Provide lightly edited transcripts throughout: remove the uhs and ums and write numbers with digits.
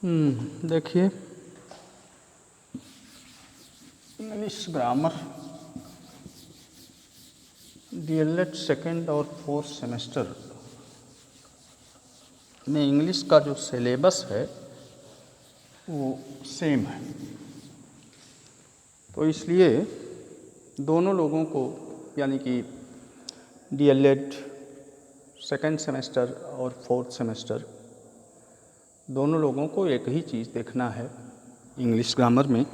देखिए, English grammar DElEd second और fourth semester में इंग्लिश का जो सिलेबस है वो सेम है, तो इसलिए दोनों लोगों को यानी कि डीएलएड सेकेंड सेमेस्टर और फोर्थ सेमेस्टर दोनों लोगों को एक ही चीज़ देखना है इंग्लिश ग्रामर में।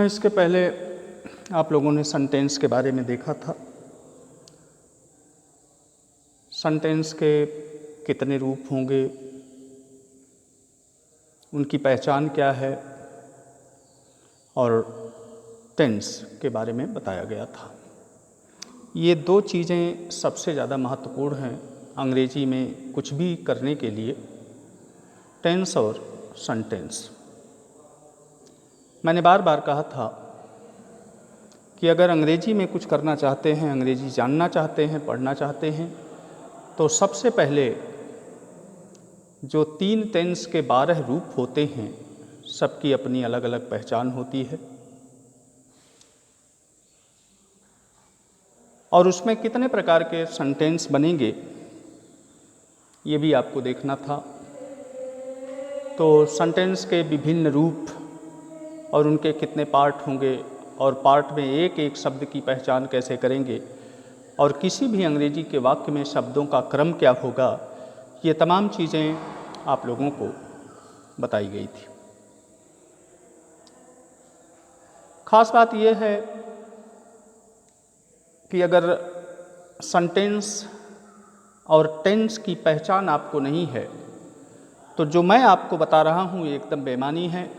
इसके पहले आप लोगों ने सेंटेंस के बारे में देखा था। सेंटेंस के कितने रूप होंगे, उनकी पहचान क्या है, और टेंस के बारे में बताया गया था। ये दो चीज़ें सबसे ज़्यादा महत्वपूर्ण हैं अंग्रेजी में कुछ भी करने के लिए, टेंस और सेंटेंस। मैंने बार बार कहा था कि अगर अंग्रेजी में कुछ करना चाहते हैं, अंग्रेजी जानना चाहते हैं, पढ़ना चाहते हैं, तो सबसे पहले जो 3 टेंस के 12 रूप होते हैं, सबकी अपनी अलग अलग पहचान होती है और उसमें कितने प्रकार के सेंटेंस बनेंगे ये भी आपको देखना था। तो सेंटेंस के विभिन्न रूप और उनके कितने पार्ट होंगे और पार्ट में एक एक शब्द की पहचान कैसे करेंगे और किसी भी अंग्रेजी के वाक्य में शब्दों का क्रम क्या होगा, ये तमाम चीज़ें आप लोगों को बताई गई थी। खास बात यह है कि अगर सेंटेंस और टेंस की पहचान आपको नहीं है तो जो मैं आपको बता रहा हूँ ये एकदम बेमानी है।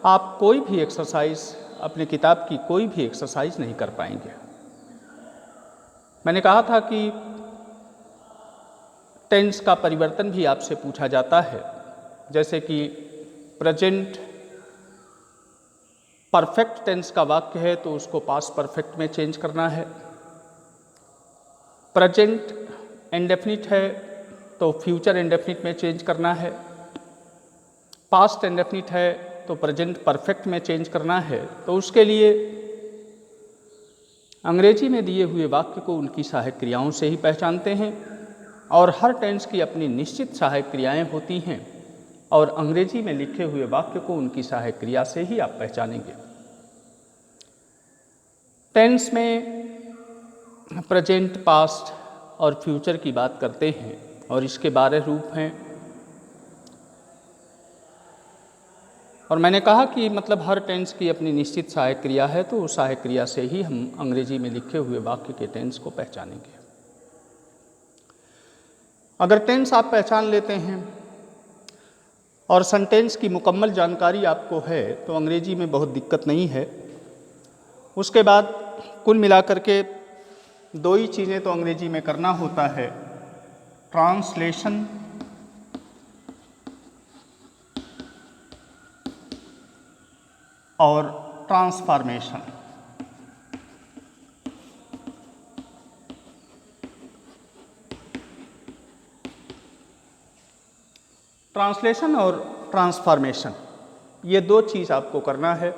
आप कोई भी एक्सरसाइज, अपनी किताब की कोई भी एक्सरसाइज नहीं कर पाएंगे। मैंने कहा था कि टेंस का परिवर्तन भी आपसे पूछा जाता है, जैसे कि प्रेजेंट परफेक्ट टेंस का वाक्य है तो उसको पास्ट परफेक्ट में चेंज करना है। प्रेजेंट इंडेफिनिट है तो फ्यूचर इंडेफिनिट में चेंज करना है। पास्ट इंडेफिनिट है तो प्रेजेंट परफेक्ट में चेंज करना है। तो उसके लिए अंग्रेजी में दिए हुए वाक्य को उनकी सहायक क्रियाओं से ही पहचानते हैं और हर टेंस की अपनी निश्चित सहायक क्रियाएं होती हैं और अंग्रेजी में लिखे हुए वाक्य को उनकी सहायक क्रिया से ही आप पहचानेंगे। टेंस में प्रेजेंट, पास्ट और फ्यूचर की बात करते हैं और इसके 12 रूप हैं। और मैंने कहा कि मतलब हर टेंस की अपनी निश्चित सहायक क्रिया है, तो उस सहायक क्रिया से ही हम अंग्रेजी में लिखे हुए वाक्य के टेंस को पहचानेंगे। अगर टेंस आप पहचान लेते हैं और सेंटेंस की मुकम्मल जानकारी आपको है तो अंग्रेजी में बहुत दिक्कत नहीं है। उसके बाद कुल मिलाकर के 2 ही चीज़ें तो अंग्रेजी में करना होता है, ट्रांसलेशन और ट्रांसफॉर्मेशन। ट्रांसलेशन और ट्रांसफॉर्मेशन, ये 2 चीज़ आपको करना है।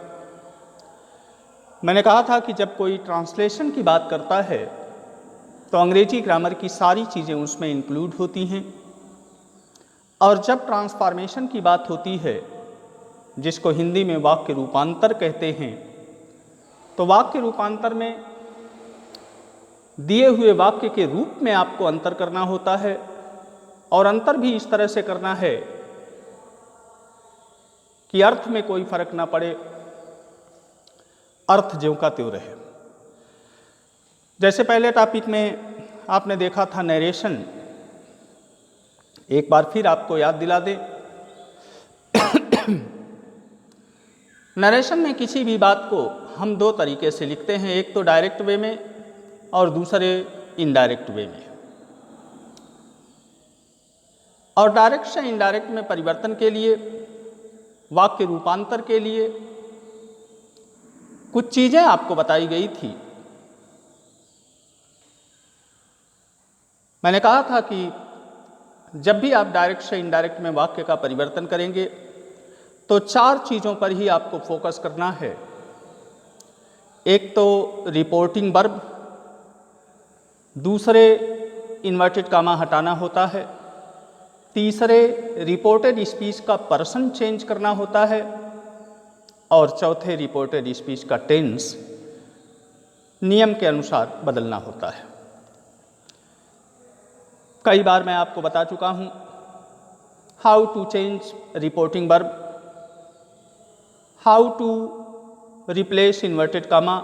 मैंने कहा था कि जब कोई ट्रांसलेशन की बात करता है तो अंग्रेजी ग्रामर की सारी चीज़ें उसमें इंक्लूड होती हैं, और जब ट्रांसफॉर्मेशन की बात होती है, जिसको हिंदी में वाक्य रूपांतर कहते हैं, तो वाक्य रूपांतर में दिए हुए वाक्य के रूप में आपको अंतर करना होता है और अंतर भी इस तरह से करना है कि अर्थ में कोई फर्क ना पड़े, अर्थ ज्यों का त्यों रहे। जैसे पहले टॉपिक में आपने देखा था नरेशन, एक बार फिर आपको याद दिला दे। नरेशन में किसी भी बात को हम 2 तरीके से लिखते हैं, एक तो डायरेक्ट वे में और दूसरे इनडायरेक्ट वे में। और डायरेक्ट से इनडायरेक्ट में परिवर्तन के लिए वाक्य रूपांतर के लिए कुछ चीज़ें आपको बताई गई थी। मैंने कहा था कि जब भी आप डायरेक्ट से इनडायरेक्ट में वाक्य का परिवर्तन करेंगे तो 4 चीज़ों पर ही आपको फोकस करना है। एक तो रिपोर्टिंग वर्ब, दूसरे इन्वर्टेड कामा हटाना होता है, तीसरे रिपोर्टेड स्पीच का पर्सन चेंज करना होता है, और चौथे रिपोर्टेड स्पीच का टेंस नियम के अनुसार बदलना होता है। कई बार मैं आपको बता चुका हूँ how to change reporting verb, how to replace inverted comma,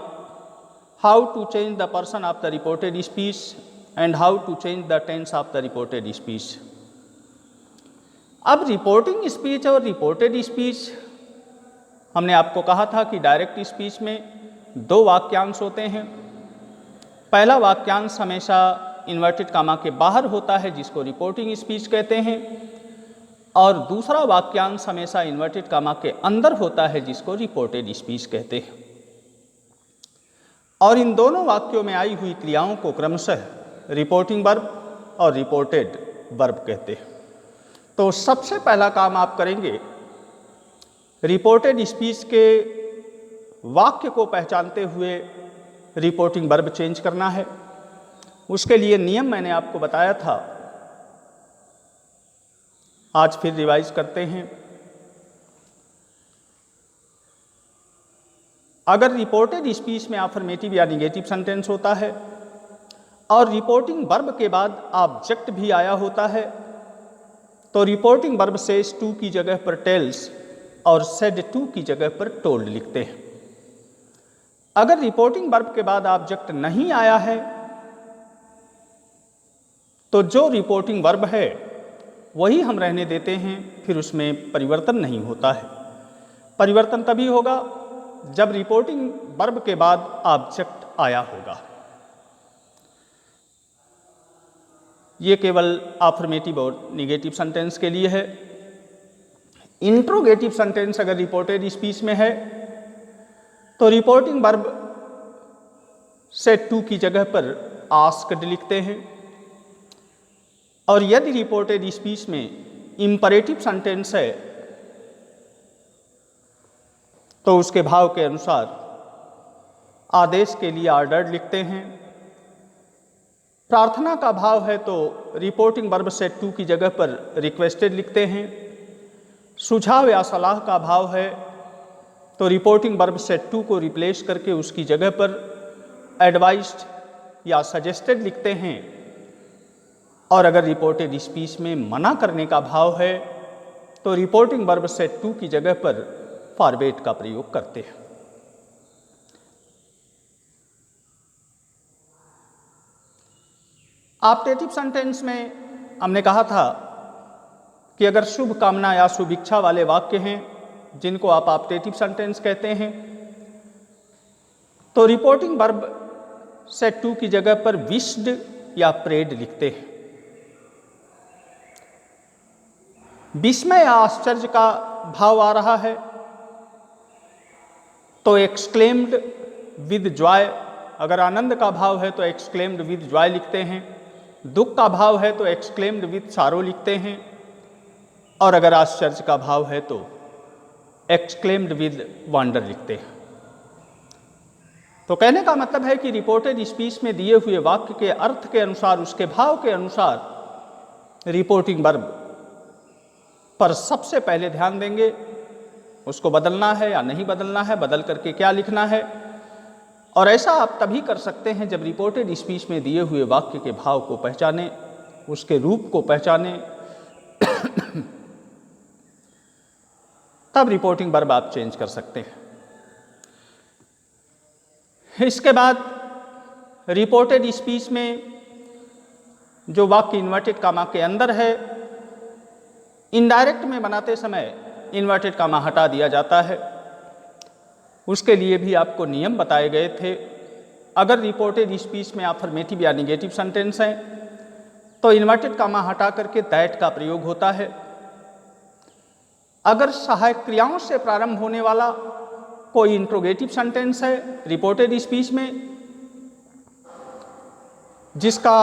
how to change the person of the reported speech and how to change the tense of the reported speech. अब रिपोर्टिंग स्पीच और reported speech हमने आपको कहा था कि direct speech में 2 वाक्यांश होते हैं। पहला वाक्यांश हमेशा इन्वर्टेड कामा के बाहर होता है जिसको रिपोर्टिंग स्पीच कहते हैं, और दूसरा वाक्यांश हमेशा इन्वर्टेड कामा के अंदर होता है जिसको रिपोर्टेड स्पीच कहते हैं। और इन दोनों वाक्यों में आई हुई क्रियाओं को क्रमशः रिपोर्टिंग वर्ब और रिपोर्टेड वर्ब कहते हैं। तो सबसे पहला काम आप करेंगे, रिपोर्टेड स्पीच के वाक्य को पहचानते हुए रिपोर्टिंग वर्ब चेंज करना है। उसके लिए नियम मैंने आपको बताया था, आज फिर रिवाइज करते हैं। अगर रिपोर्टेड स्पीच में अफर्मेटिव या निगेटिव सेंटेंस होता है और रिपोर्टिंग वर्ब के बाद ऑब्जेक्ट भी आया होता है तो रिपोर्टिंग वर्ब सेज टू की जगह पर टेल्स और सेड टू की जगह पर टोल्ड लिखते हैं। अगर रिपोर्टिंग वर्ब के बाद ऑब्जेक्ट नहीं आया है तो जो रिपोर्टिंग वर्ब है वही हम रहने देते हैं, फिर उसमें परिवर्तन नहीं होता है। परिवर्तन तभी होगा जब रिपोर्टिंग वर्ब के बाद ऑब्जेक्ट आया होगा। ये केवल अफर्मेटिव और निगेटिव सेंटेंस के लिए है। इंट्रोगेटिव सेंटेंस अगर रिपोर्टेड स्पीच में है तो रिपोर्टिंग वर्ब से टू की जगह पर आस्क्ड लिखते हैं, और यदि रिपोर्टेड स्पीच में इंपरेटिव सेंटेंस है तो उसके भाव के अनुसार आदेश के लिए ऑर्डर्ड लिखते हैं। प्रार्थना का भाव है तो रिपोर्टिंग वर्ब से टू की जगह पर रिक्वेस्टेड लिखते हैं। सुझाव या सलाह का भाव है तो रिपोर्टिंग वर्ब से टू को रिप्लेस करके उसकी जगह पर एडवाइस्ड या सजेस्टेड लिखते हैं। और अगर रिपोर्टेड स्पीच में मना करने का भाव है तो रिपोर्टिंग वर्ब से टू की जगह पर फॉरवर्ड का प्रयोग करते हैं। ऑप्टेटिव सेंटेंस में हमने कहा था कि अगर शुभ कामना या शुभ इच्छा वाले वाक्य हैं जिनको आप ऑप्टेटिव सेंटेंस कहते हैं तो रिपोर्टिंग वर्ब से टू की जगह पर विश्ड या प्रेड लिखते हैं। विस्मय या आश्चर्य का भाव आ रहा है तो एक्सक्लेम्ड विद जॉय, अगर आनंद का भाव है तो एक्सक्लेम्ड विद जॉय लिखते हैं। दुख का भाव है तो एक्सक्लेम्ड विद सारो लिखते हैं, और अगर आश्चर्य का भाव है तो एक्सक्लेम्ड विद वंडर लिखते हैं। तो कहने का मतलब है कि रिपोर्टेड स्पीच में दिए हुए वाक्य के अर्थ के अनुसार, उसके भाव के अनुसार रिपोर्टिंग वर्ब पर सबसे पहले ध्यान देंगे। उसको बदलना है या नहीं बदलना है, बदल करके क्या लिखना है। और ऐसा आप तभी कर सकते हैं जब रिपोर्टेड स्पीच में दिए हुए वाक्य के भाव को पहचाने, उसके रूप को पहचाने, तब रिपोर्टिंग वर्ब आप चेंज कर सकते हैं। इसके बाद रिपोर्टेड स्पीच में जो वाक्य इन्वर्टेड कामा के अंदर है, इनडायरेक्ट में बनाते समय इन्वर्टेड कामा हटा दिया जाता है। उसके लिए भी आपको नियम बताए गए थे। अगर रिपोर्टेड स्पीच में अफर्मेटिव या निगेटिव सेंटेंस हैं तो इन्वर्टेड कामा हटा करके दैट का प्रयोग होता है। अगर सहायक क्रियाओं से प्रारंभ होने वाला कोई इंट्रोगेटिव सेंटेंस है रिपोर्टेड स्पीच में, जिसका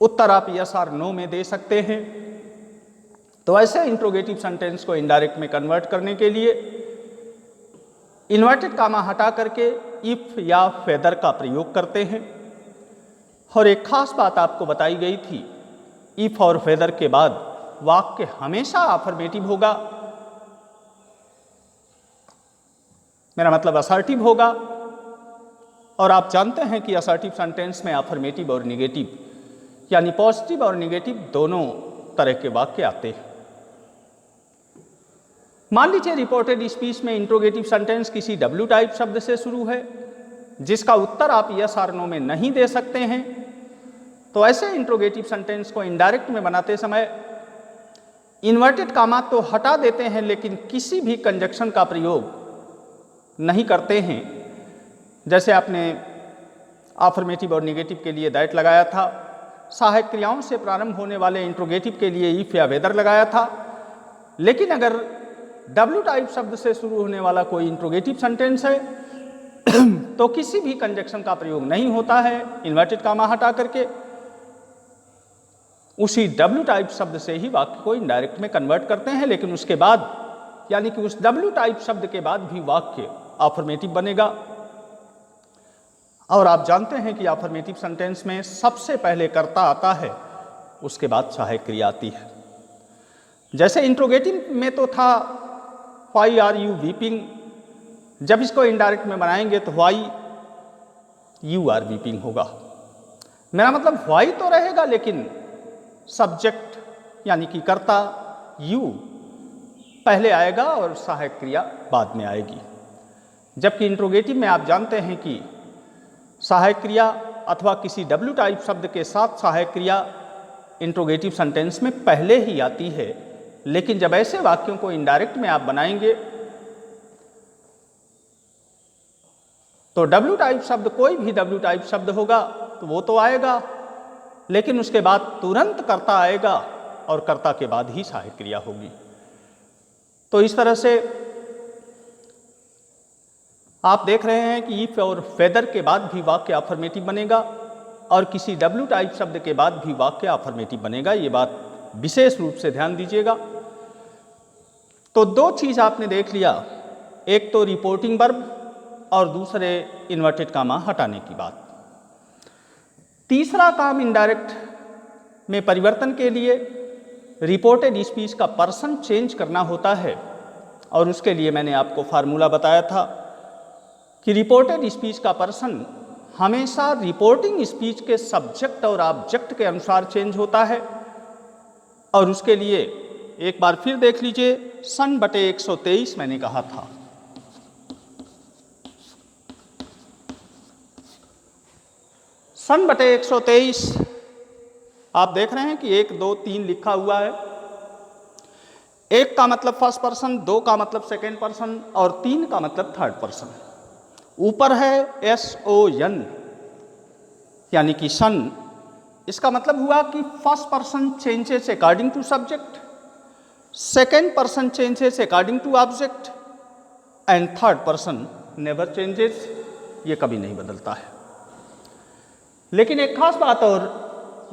उत्तर आप यस और नो में दे सकते हैं, तो ऐसे इंट्रोगेटिव सेंटेंस को इनडायरेक्ट में कन्वर्ट करने के लिए इन्वर्टेड कामा हटा करके इफ या फेदर का प्रयोग करते हैं। और एक खास बात आपको बताई गई थी, इफ और फेदर के बाद वाक्य हमेशा अफर्मेटिव होगा, मेरा मतलब असर्टिव होगा। और आप जानते हैं कि असर्टिव सेंटेंस में अफर्मेटिव और निगेटिव यानी पॉजिटिव और निगेटिव दोनों तरह के वाक्य आते हैं। मान लीजिए रिपोर्टेड स्पीच में इंट्रोगेटिव सेंटेंस किसी डब्ल्यू टाइप शब्द से शुरू है, जिसका उत्तर आप यस और नो में नहीं दे सकते हैं, तो ऐसे इंट्रोगेटिव सेंटेंस को इनडायरेक्ट में बनाते समय इन्वर्टेड कामा तो हटा देते हैं, लेकिन किसी भी कंजक्शन का प्रयोग नहीं करते हैं। जैसे आपने अफर्मेटिव और निगेटिव के लिए दैट लगाया था, सहायक क्रियाओं से प्रारंभ होने वाले इंट्रोगेटिव के लिए इफ या वेदर लगाया था। लेकिन अगर डब्ल्यू टाइप शब्द से शुरू होने वाला कोई इंट्रोगेटिव सेंटेंस है तो किसी भी कंजक्शन का प्रयोग नहीं होता है, इन्वर्टेड कामा हटा करके उसी डब्ल्यू टाइप शब्द से ही वाक्य को इनडायरेक्ट में कन्वर्ट करते हैं। लेकिन उसके बाद यानी कि उस डब्ल्यू टाइप शब्द के बाद भी वाक्य अफर्मेटिव बनेगा। और आप जानते हैं कि अफर्मेटिव सेंटेंस में सबसे पहले कर्ता आता है, उसके बाद सहायक क्रिया आती है। जैसे इंट्रोगेटिव में तो था व्हाई आर यू वीपिंग, जब इसको इनडायरेक्ट में बनाएंगे तो व्हाई यू आर वीपिंग होगा। मेरा मतलब व्हाई तो रहेगा, लेकिन सब्जेक्ट यानी कि कर्ता यू पहले आएगा और सहायक क्रिया बाद में आएगी। जबकि इंट्रोगेटिव में आप जानते हैं कि सहायक क्रिया अथवा किसी डब्ल्यू टाइप शब्द के साथ सहायक क्रिया इंट्रोगेटिव सेंटेंस में पहले ही आती है। लेकिन जब ऐसे वाक्यों को इनडायरेक्ट में आप बनाएंगे तो डब्ल्यू टाइप शब्द, कोई भी डब्ल्यू टाइप शब्द होगा तो वो तो आएगा, लेकिन उसके बाद तुरंत कर्ता आएगा और कर्ता के बाद ही सहायक क्रिया होगी। तो इस तरह से आप देख रहे हैं कि इफ और फेदर के बाद भी वाक्य अफर्मेटिव बनेगा और किसी डब्ल्यू टाइप शब्द के बाद भी वाक्य अफर्मेटिव बनेगा। ये बात विशेष रूप से ध्यान दीजिएगा। तो दो चीज आपने देख लिया, एक तो रिपोर्टिंग वर्ब और दूसरे इन्वर्टेड कामा हटाने की बात। तीसरा काम इनडायरेक्ट में परिवर्तन के लिए रिपोर्टेड स्पीच का पर्सन चेंज करना होता है। और उसके लिए मैंने आपको फार्मूला बताया था कि रिपोर्टेड स्पीच का पर्सन हमेशा रिपोर्टिंग स्पीच के सब्जेक्ट और ऑब्जेक्ट के अनुसार चेंज होता है। और उसके लिए एक बार फिर देख लीजिए, सन बटे 123 मैंने कहा था। सन बटे 123 आप देख रहे हैं कि 1, 2, 3 लिखा हुआ है। 1 का मतलब फर्स्ट पर्सन, 2 का मतलब सेकेंड पर्सन और 3 का मतलब थर्ड पर्सन। ऊपर है SON यानी कि सन। इसका मतलब हुआ कि first person changes according to subject, second person changes according to object and third person never changes, ये कभी नहीं बदलता है। लेकिन एक खास बात और,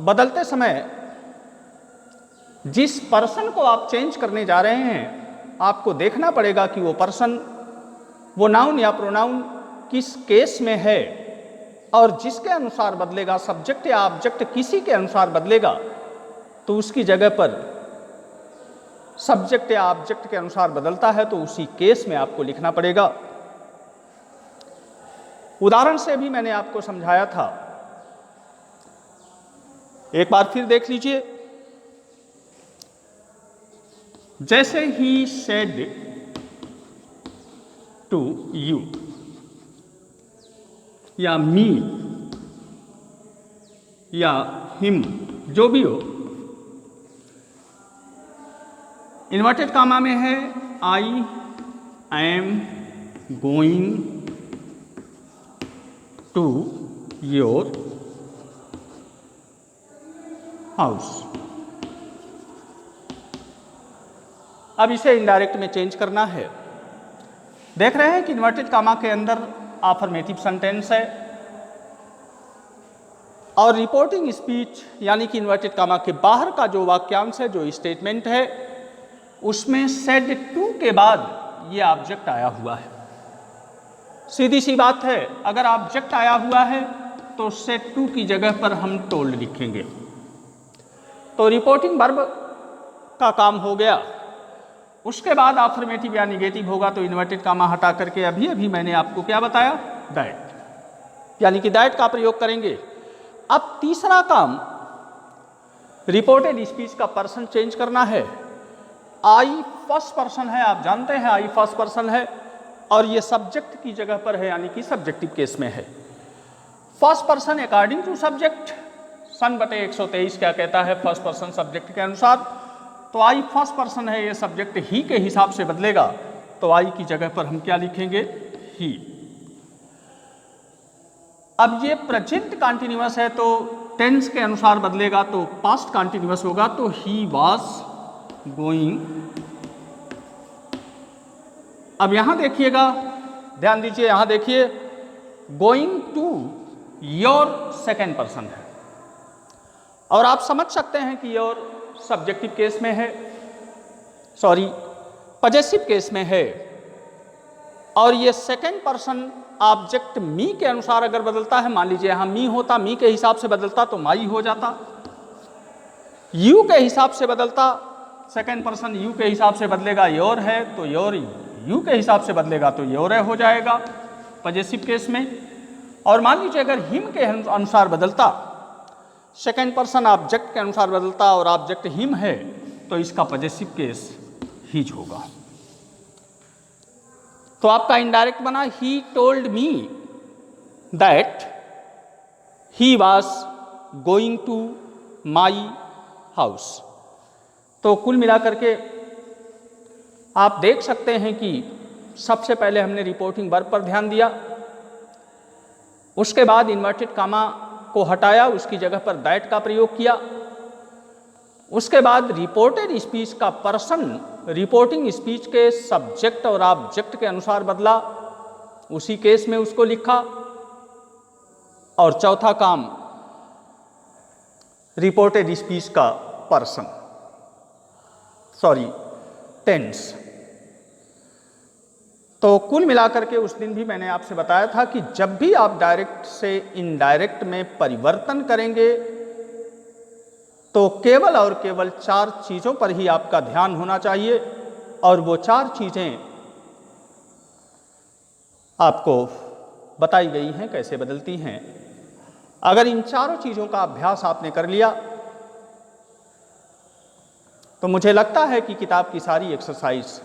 बदलते समय जिस पर्सन को आप चेंज करने जा रहे हैं आपको देखना पड़ेगा कि वो पर्सन, वो नाउन या प्रोनाउन किस केस में है और जिसके अनुसार बदलेगा, सब्जेक्ट या ऑब्जेक्ट किसी के अनुसार बदलेगा तो उसकी जगह पर सब्जेक्ट या ऑब्जेक्ट के अनुसार बदलता है तो उसी केस में आपको लिखना पड़ेगा। उदाहरण से भी मैंने आपको समझाया था, एक बार फिर देख लीजिए। जैसे ही सेड टू यू या मी या हिम, जो भी हो, इन्वर्टेड कामा में है I am going to your house. अब इसे इनडायरेक्ट में चेंज करना है। देख रहे हैं कि इन्वर्टेड कामा के अंदर अफर्मेटिव सेंटेंस है और रिपोर्टिंग स्पीच यानी कि इन्वर्टेड कामा के बाहर का जो वाक्यांश है, जो स्टेटमेंट है, उसमें सेड टू के बाद ये ऑब्जेक्ट आया हुआ है। सीधी सी बात है, अगर ऑब्जेक्ट आया हुआ है तो सेड टू की जगह पर हम टोल्ड लिखेंगे। तो रिपोर्टिंग वर्ब का काम हो गया। उसके बाद अफर्मेटिव या निगेटिव होगा तो इन्वर्टेड कामा हटा करके अभी मैंने आपको क्या बताया, दैट, यानी कि दैट का प्रयोग करेंगे। अब तीसरा काम रिपोर्टेड स्पीच का पर्सन चेंज करना है। आई फर्स्ट पर्सन है, आप जानते हैं आई फर्स्ट पर्सन है और ये सब्जेक्ट की जगह पर है, यानी कि सब्जेक्टिव केस में है। First person according to subject, सन बटे 123 क्या कहता है फर्स्ट पर्सन सब्जेक्ट के अनुसार, तो आई फर्स्ट पर्सन है, ये सब्जेक्ट ही के हिसाब से बदलेगा, तो आई की जगह पर हम क्या लिखेंगे, ही। अब ये प्रेजेंट कॉन्टिन्यूअस है तो टेंस के अनुसार बदलेगा, तो पास्ट कॉन्टिन्यूअस होगा, तो ही वाज गोइंग। अब यहां देखिएगा, ध्यान दीजिए, यहां देखिए, going to your second person है और आप समझ सकते हैं कि योर सब्जेक्टिव केस में है, सॉरी पजेसिव केस में है, और ये सेकेंड पर्सन ऑब्जेक्ट मी के अनुसार अगर बदलता है, मान लीजिए यहां मी होता, मी के हिसाब से बदलता तो माई हो जाता, यू के हिसाब से बदलता, सेकेंड पर्सन यू के हिसाब से बदलेगा, योर है तो योर, यू के हिसाब से बदलेगा तो योर हो जाएगा पजेसिव केस में। और मान लीजिए अगर हिम के अनुसार बदलता, सेकेंड पर्सन ऑब्जेक्ट के अनुसार बदलता और ऑब्जेक्ट हिम है, तो इसका पजेसिव केस हिज होगा। तो आपका इनडायरेक्ट बना, he told me that he was going to my house. तो कुल मिलाकर के आप देख सकते हैं कि सबसे पहले हमने रिपोर्टिंग वर्ब पर ध्यान दिया, उसके बाद इन्वर्टेड कामा को हटाया, उसकी जगह पर दैट का प्रयोग किया, उसके बाद रिपोर्टेड स्पीच का पर्सन रिपोर्टिंग स्पीच के सब्जेक्ट और ऑब्जेक्ट के अनुसार बदला, उसी केस में उसको लिखा, और चौथा काम रिपोर्टेड स्पीच का पर्सन, सॉरी टेंस। तो कुल मिलाकर के उस दिन भी मैंने आपसे बताया था कि जब भी आप डायरेक्ट से इनडायरेक्ट में परिवर्तन करेंगे तो केवल और केवल 4 चीज़ों पर ही आपका ध्यान होना चाहिए, और वो 4 चीज़ें आपको बताई गई हैं कैसे बदलती हैं। अगर इन चारों चीज़ों का अभ्यास आपने कर लिया तो मुझे लगता है कि किताब की सारी एक्सरसाइज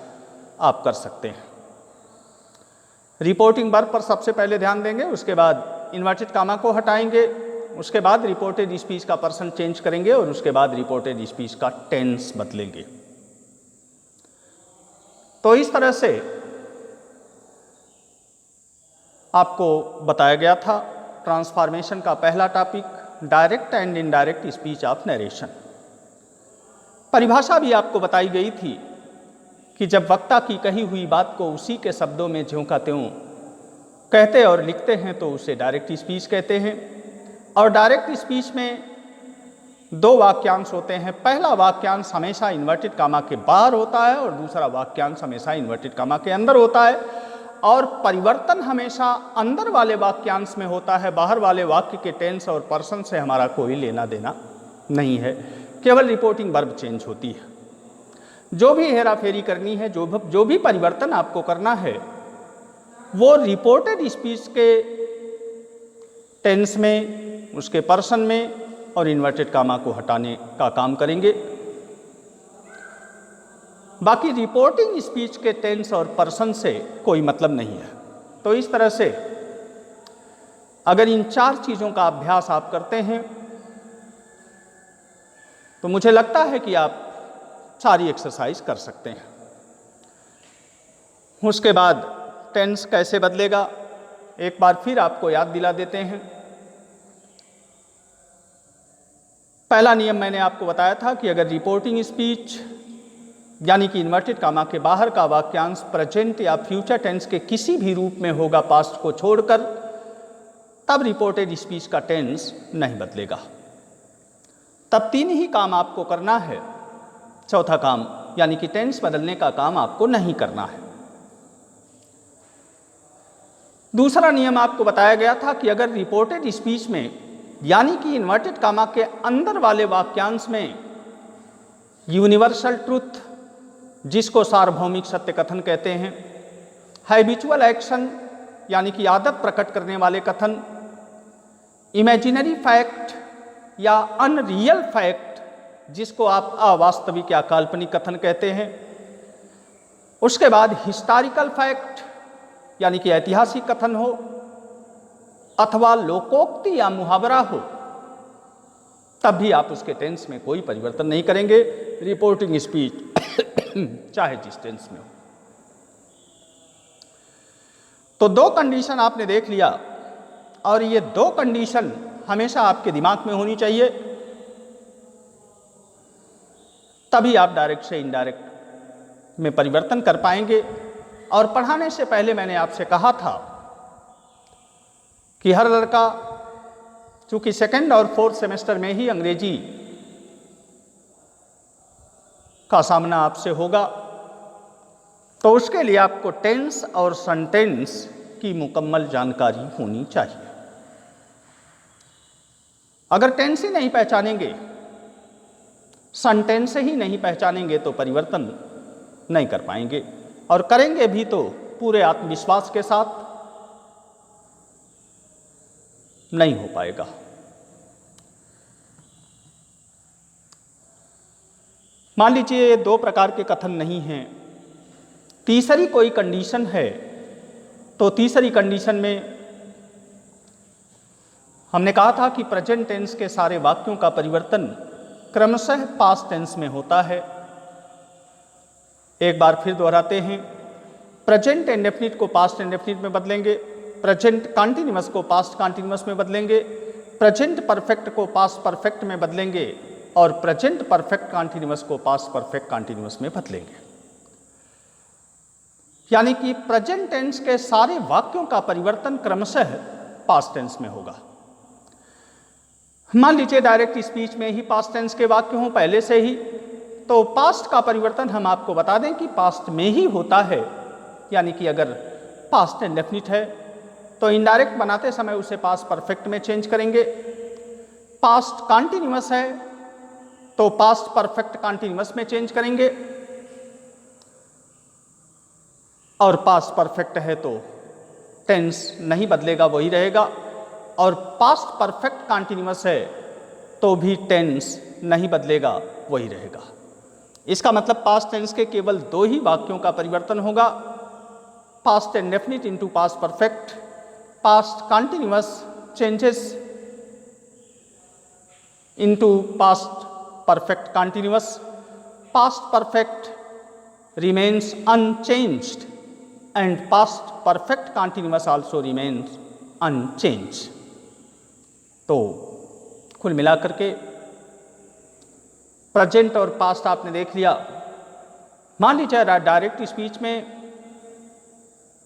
आप कर सकते हैं। रिपोर्टिंग वर्ब पर सबसे पहले ध्यान देंगे, उसके बाद इन्वर्टेड कामा को हटाएंगे, उसके बाद रिपोर्टेड स्पीच का पर्सन चेंज करेंगे, और उसके बाद रिपोर्टेड स्पीच का टेंस बदलेंगे। तो इस तरह से आपको बताया गया था ट्रांसफॉर्मेशन का पहला topic, direct and indirect speech of narration. परिभाषा भी आपको बताई गई थी कि जब वक्ता की कही हुई बात को उसी के शब्दों में ज्यों का त्यों कहते और लिखते हैं तो उसे डायरेक्ट स्पीच कहते हैं। और डायरेक्ट स्पीच में 2 वाक्यांश होते हैं, पहला वाक्यांश हमेशा इन्वर्टेड कामा के बाहर होता है और दूसरा वाक्यांश हमेशा इन्वर्टेड कामा के अंदर होता है, और परिवर्तन हमेशा अंदर वाले वाक्यांश में होता है, बाहर वाले वाक्य के टेंस और पर्सन से हमारा कोई लेना देना नहीं है, केवल रिपोर्टिंग वर्ब चेंज होती है। जो भी हेरा फेरी करनी है, जो भी परिवर्तन आपको करना है, वो रिपोर्टेड स्पीच के टेंस में, उसके पर्सन में और इन्वर्टेड कामा को हटाने का काम करेंगे। बाकी रिपोर्टिंग स्पीच के टेंस और पर्सन से कोई मतलब नहीं है। तो इस तरह से अगर इन 4 चीज़ों का अभ्यास आप करते हैं तो मुझे लगता है कि आप सारी एक्सरसाइज कर सकते हैं। उसके बाद टेंस कैसे बदलेगा एक बार फिर आपको याद दिला देते हैं। पहला नियम मैंने आपको बताया था कि अगर रिपोर्टिंग स्पीच यानी कि इन्वर्टेड कामा के बाहर का वाक्यांश प्रेजेंट या फ्यूचर टेंस के किसी भी रूप में होगा पास्ट को छोड़कर, तब रिपोर्टेड स्पीच का टेंस नहीं बदलेगा। तब 3 ही काम आपको करना है, चौथा काम यानी कि टेंस बदलने का काम आपको नहीं करना है। दूसरा नियम आपको बताया गया था कि अगर रिपोर्टेड स्पीच में यानी कि इन्वर्टेड कामा के अंदर वाले वाक्यांश में यूनिवर्सल ट्रुथ, जिसको सार्वभौमिक सत्य कथन कहते हैं, हैबिचुअल एक्शन यानी कि आदत प्रकट करने वाले कथन, इमेजिनरी फैक्ट या अनरियल फैक्ट, जिसको आप अवास्तविक या काल्पनिक कथन कहते हैं, उसके बाद हिस्टोरिकल फैक्ट यानी कि ऐतिहासिक कथन हो अथवा लोकोक्ति या मुहावरा हो, तब भी आप उसके टेंस में कोई परिवर्तन नहीं करेंगे, रिपोर्टिंग स्पीच चाहे जिस टेंस में हो। तो 2 कंडीशन आपने देख लिया, और ये 2 कंडीशन हमेशा आपके दिमाग में होनी चाहिए, तभी आप डायरेक्ट से इनडायरेक्ट में परिवर्तन कर पाएंगे। और पढ़ाने से पहले मैंने आपसे कहा था कि हर लड़का चूंकि 2nd और 4th सेमेस्टर में ही अंग्रेजी का सामना आपसे होगा, तो उसके लिए आपको टेंस और सेंटेंस की मुकम्मल जानकारी होनी चाहिए। अगर टेंस ही नहीं पहचानेंगे, सेंटेंस ही नहीं पहचानेंगे, तो परिवर्तन नहीं कर पाएंगे, और करेंगे भी तो पूरे आत्मविश्वास के साथ नहीं हो पाएगा। मान लीजिए 2 प्रकार के कथन नहीं हैं, तीसरी कोई कंडीशन है, तो तीसरी कंडीशन में हमने कहा था कि प्रेजेंट टेंस के सारे वाक्यों का परिवर्तन क्रमशः पास्ट टेंस में होता है। एक बार फिर दोहराते हैं, प्रेजेंट इंडेफिनिट को पास्ट इंडेफिनिट में बदलेंगे, प्रेजेंट कॉन्टिन्यूअस को पास्ट कॉन्टिन्यूअस में बदलेंगे, प्रेजेंट परफेक्ट को पास्ट परफेक्ट में बदलेंगे, और प्रेजेंट परफेक्ट कॉन्टिन्यूअस को पास्ट परफेक्ट कॉन्टिन्यूअस में बदलेंगे। यानी कि प्रेजेंट टेंस के सारे वाक्यों का परिवर्तन क्रमशः पास्ट टेंस में होगा। मान लीजिए डायरेक्ट स्पीच में ही पास्ट टेंस के वाक्य हों पहले से ही, तो पास्ट का परिवर्तन हम आपको बता दें कि पास्ट में ही होता है। यानी कि अगर पास्ट इंडेफिनिट है तो इनडायरेक्ट बनाते समय उसे पास्ट परफेक्ट में चेंज करेंगे, पास्ट कॉन्टिन्यूअस है तो पास्ट परफेक्ट कॉन्टिन्यूअस में चेंज करेंगे, और पास्ट परफेक्ट है तो टेंस नहीं बदलेगा, वही रहेगा, और पास्ट परफेक्ट कॉन्टिन्यूअस है तो भी टेंस नहीं बदलेगा, वही रहेगा। इसका मतलब पास्ट टेंस के केवल 2 ही वाक्यों का परिवर्तन होगा, past indefinite into past perfect, past continuous changes into past perfect continuous, past perfect remains unchanged and past perfect continuous also remains unchanged। तो कुल मिलाकर के प्रेजेंट और पास्ट आपने देख लिया। मान लीजिए डायरेक्ट स्पीच में,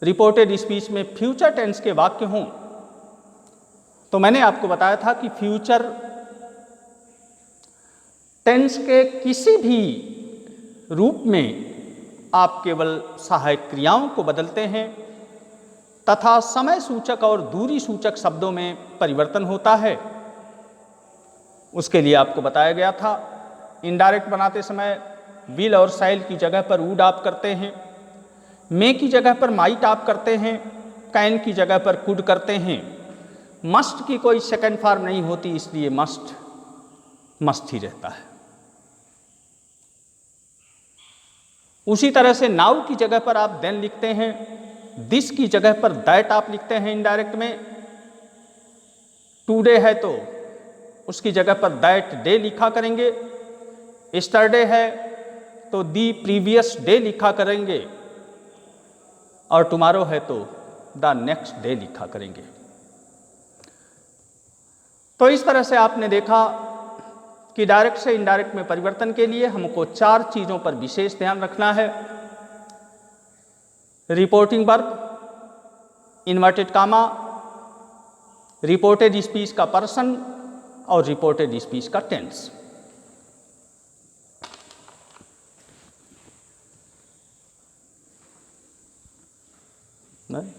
रिपोर्टेड स्पीच में फ्यूचर टेंस के वाक्य हों, तो मैंने आपको बताया था कि फ्यूचर टेंस के किसी भी रूप में आप केवल सहायक क्रियाओं को बदलते हैं तथा समय सूचक और दूरी सूचक शब्दों में परिवर्तन होता है। उसके लिए आपको बताया गया था, इनडायरेक्ट बनाते समय विल और शैल की जगह पर वुड आप करते हैं, मे की जगह पर माइट आप करते हैं, कैन की जगह पर कुड करते हैं, मस्ट की कोई सेकंड फॉर्म नहीं होती, इसलिए मस्ट ही रहता है। उसी तरह से नाउ की जगह पर आप देन लिखते हैं, दिस की जगह पर दैट आप लिखते हैं इनडायरेक्ट में, टुडे है तो उसकी जगह पर दैट डे लिखा करेंगे, यस्टरडे है तो दी प्रीवियस डे लिखा करेंगे, और टुमारो है तो द नेक्स्ट डे लिखा करेंगे। तो इस तरह से आपने देखा कि डायरेक्ट से इनडायरेक्ट में परिवर्तन के लिए हमको 4 चीज़ों पर विशेष ध्यान रखना है। Reporting verb, inverted comma, reported speech का पर्सन और रिपोर्टेड स्पीच का टेंस। नहीं?